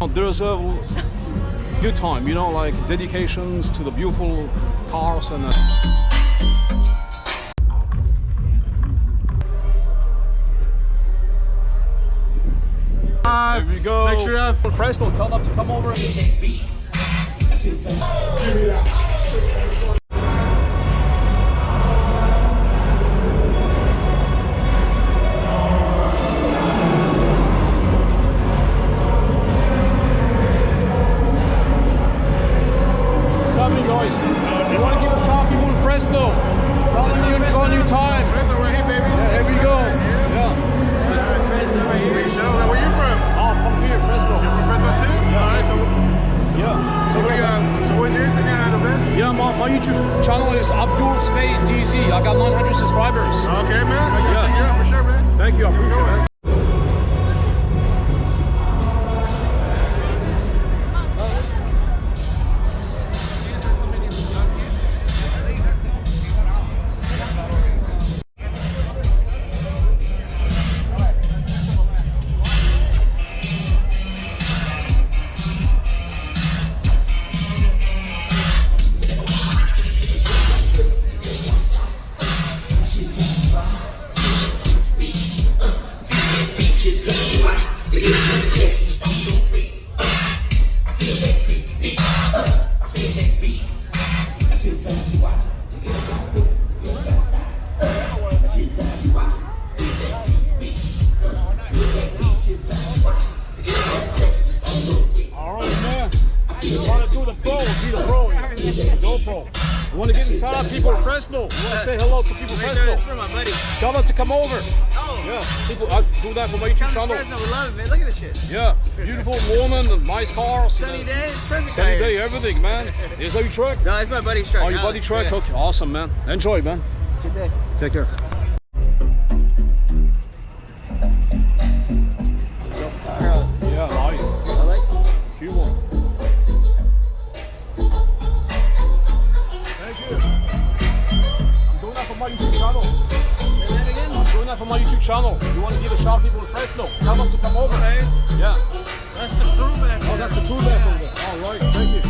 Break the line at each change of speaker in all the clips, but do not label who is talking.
There's a good time, you know, like dedications to the beautiful cars and here we go. Make sure you have Fresno. Tell them to come over. Give me that. You want to give a shot, people in Fresno. Tell them you enjoy a new time.
Fresno right here, baby.
Yeah, here we go. Yeah.
Fresno right here. Where you from?
Oh, from here, Fresno.
You're from Fresno too?
Yeah.
All right,
Yeah.
So what's your Instagram handle, man?
Yeah, my YouTube channel is Abdul Space DZ. I got 900 subscribers.
Okay, man. I gotta check you out for sure, man.
Thank you. I appreciate it, man. You want to give a shout out to people in Fresno. You want to say hello to people in Fresno.
It's for my buddy.
Tell them to come over.
Oh.
Yeah, people, I do that for my YouTube channel.
Fresno, we love it, man. Look at this shit.
Yeah, beautiful woman, nice cars.
Sunny day, perfect.
Sunny day, everything, man. Is that your truck?
No, it's my buddy's truck.
Oh, your buddy's truck?
Yeah.
Okay, awesome, man. Enjoy, man.
Good day.
Take care. Yeah, nice.
I like it.
Cute one. Thank you. I'm doing that for my YouTube channel.
Say that again?
I'm doing that for my YouTube channel. You want to give a shout out to people in Fresno. Tell them to come over.
Hey.
Yeah.
That's the crew back there.
Oh, that's the crew back over there. All right, thank you.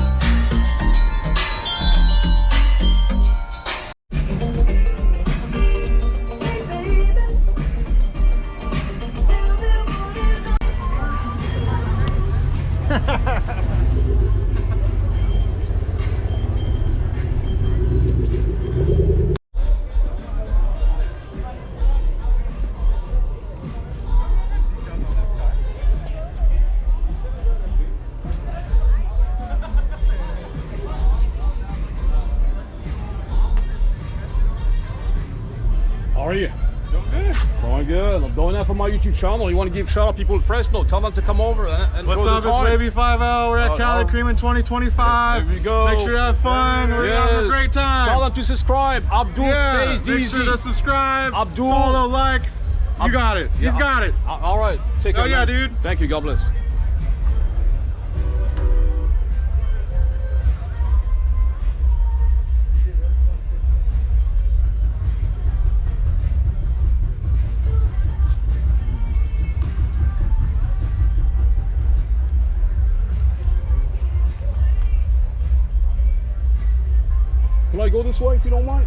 How are you?
Doing good.
Going good. I'm doing that for my YouTube channel. You want to give a shout out to people in Fresno. Tell them to come over and
What's
enjoy
up?
the time.
It's Baby 5L. We're at CALICREAMING 2025.
There we go.
Make sure you have fun. We're having a great time.
Tell them to subscribe. Abdul Space DZ.
Make sure to subscribe.
Abdul.
Follow, like. You got it. He's got it.
All right. Take care.
Oh yeah,
man.
dude.
Thank you. God bless. Can I go this way if you don't mind?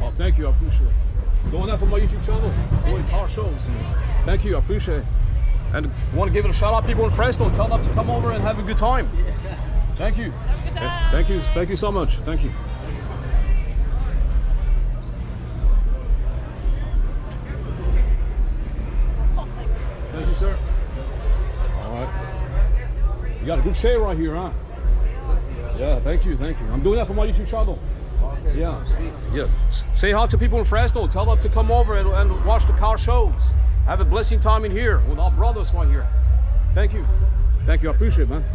Oh, thank you. I appreciate it. Doing that for my YouTube channel. Doing car shows. Thank you. I appreciate it. And want to give it a shout out to people in Fresno. Tell them to come over and have a good time. Thank you.
Have a good time.
Thank you. Thank you so much. Thank you. Thank you, sir. All right. You got a good share right here, huh? Yeah, thank you, thank you. I'm doing that for my YouTube channel.
Okay,
yeah, yeah. Say hi to people in Fresno. Tell them to come over and watch the car shows. Have a blessing time in here with our brothers right here. Thank you. Thank you. I appreciate it, man.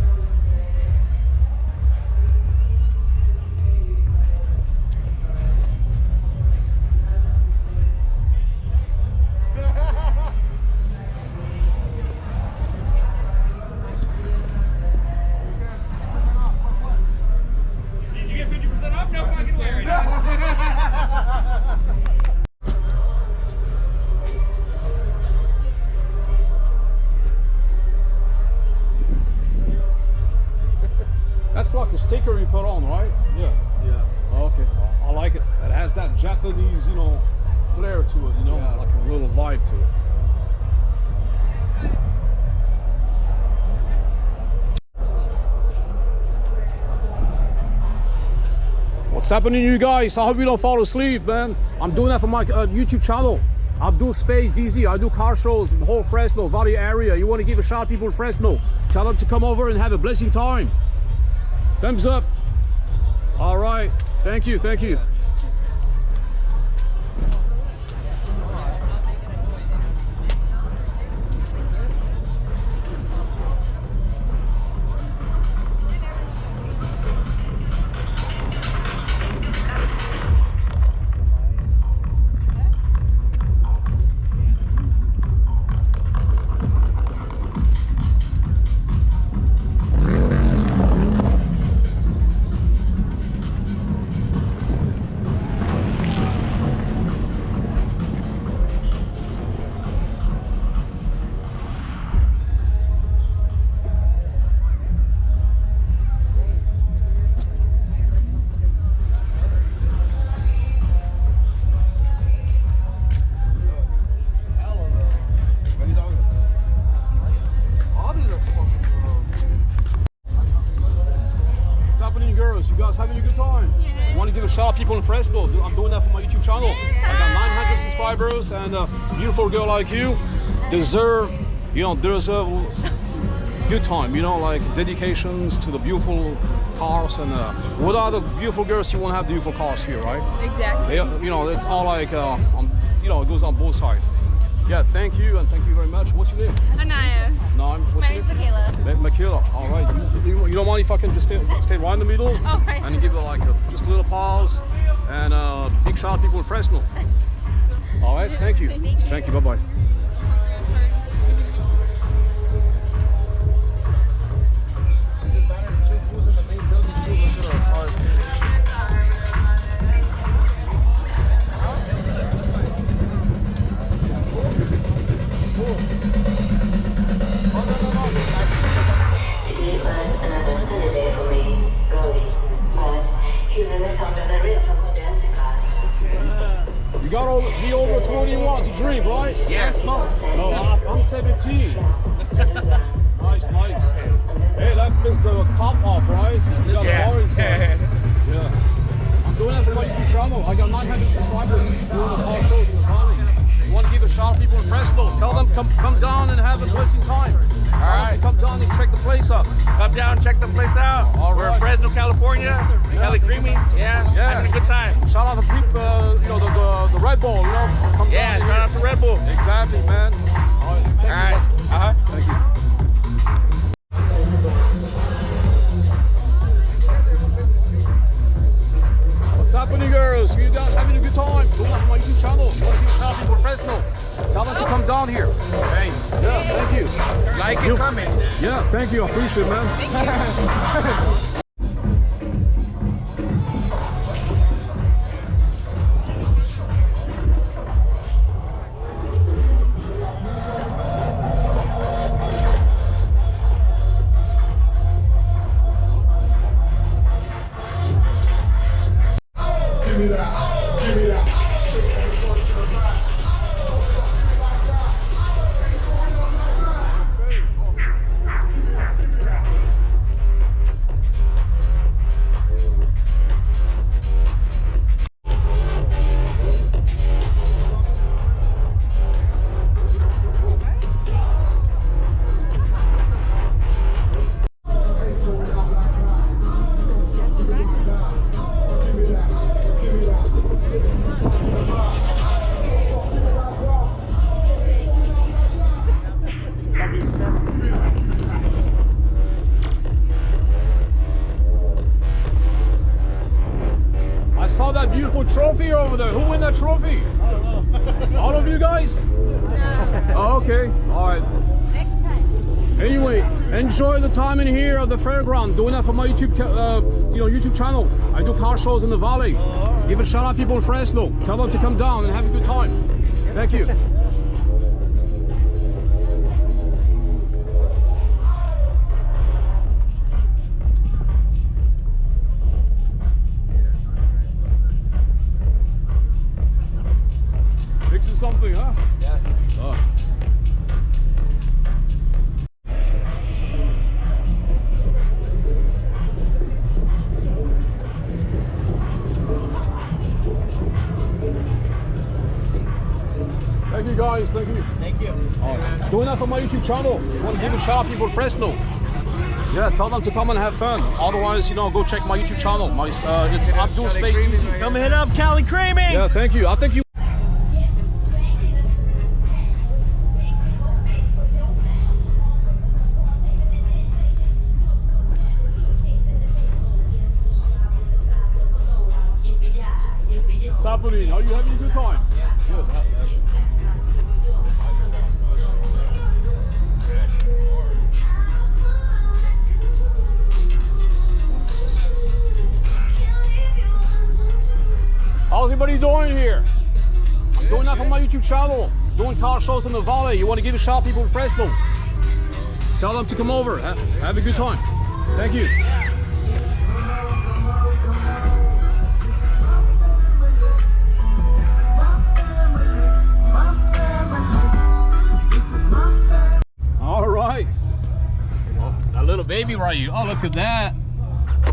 like a sticker you put on, right?
Yeah.
Okay, I like it. It has that Japanese, you know, flair to it, you know,
Yeah.
like a little vibe to it. What's happening, you guys? I hope you don't fall asleep, man. I'm doing that for my YouTube channel. I do Space DZ. I do car shows in the whole Fresno Valley area. You want to give a shout out to people in Fresno? Tell them to come over and have a blessing time. Thumbs up. All right. Thank you. Thank you. You guys having a good time?
Yeah.
I want to give a shout out to people in Fresno. I'm doing that for my YouTube channel. I got 900 subscribers, and a beautiful girl like you deserve a good time, you know, like dedications to the beautiful cars, and without the beautiful girls you won't have beautiful cars here, right?
Exactly.
You know, it's all like you know, it goes on both sides. Yeah, thank you, and thank you very much. What's your name?
Anaya.
No,
My name's Michaela.
Michaela. All right. You don't mind if I can just stay right in the middle?
Oh, right.
And give it like just a little pause, and big shout out to people in Fresno. All right. Thank you. Thank you. Bye bye. You got to be over 21 to drink, right?
Yeah, smoke.
Oh, I'm 17. Nice, nice. Hey, that is the cop off, right? You got a bar inside. Yeah. I'm doing that for my YouTube channel. I got 900 subscribers doing the car shows in the valley. You want to give a shout out to people in Fresno? Tell them come down and have a blessing time. All right. Come down and check the place out.
Come down, check the place out.
All
We're
right.
in Fresno, California. CALICREAMing. Yeah, having a good time.
Shout out to people, you know, the Red Bull, you know. Come
Yeah,
down
shout out to Red Bull.
Exactly, man. All right. Thank you.
Uh-huh.
Thank you. What's happening, girls? You guys having a good time? Go on my YouTube channel. You want to give a shout out to people in Fresno? Tell them to come down here.
Hey,
Yeah, thank you.
like it coming.
Yeah, thank you. I appreciate it, man.
Give me that, give me that. Straight from the front to the back. Don't stop, give me like that. Ain't going up like that. Give me that, give me that. Ain't going out like that. Don't stop, give me like that. Give me that, give me that. Straight from the front to the back. Don't stop, give me like that. Ain't going out like that. Give me that.
I saw that beautiful trophy over there. Who won that trophy? I don't know. All of you guys?
No.
Oh, okay. All right.
Next time.
Anyway, enjoy the time in here at the fairground. Doing that for my YouTube, YouTube channel. I do car shows in the valley. Give a shout out to people in Fresno. Tell them to come down and have a good time. Thank you. Nice, thank you.
Thank you.
Doing that for my YouTube channel. I want to give a shout out people in Fresno. Yeah, tell them to come and have fun. Otherwise, you know, go check my YouTube channel. My it's Abdul Space Easy.
Come hit up CALICREAMING.
Yeah, thank you. I think you. What's happening? Are you having a good time? Good. That's it. How's everybody doing here? I'm doing that for my YouTube channel. Doing car shows in the valley. You want to give a shout people in Fresno? Tell them to come over. Have a good time. Thank you. All right. A little baby right here. Oh, look at that.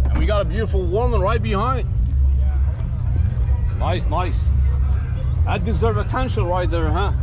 And we got a beautiful woman right behind. Nice, nice. That deserves attention right there, huh?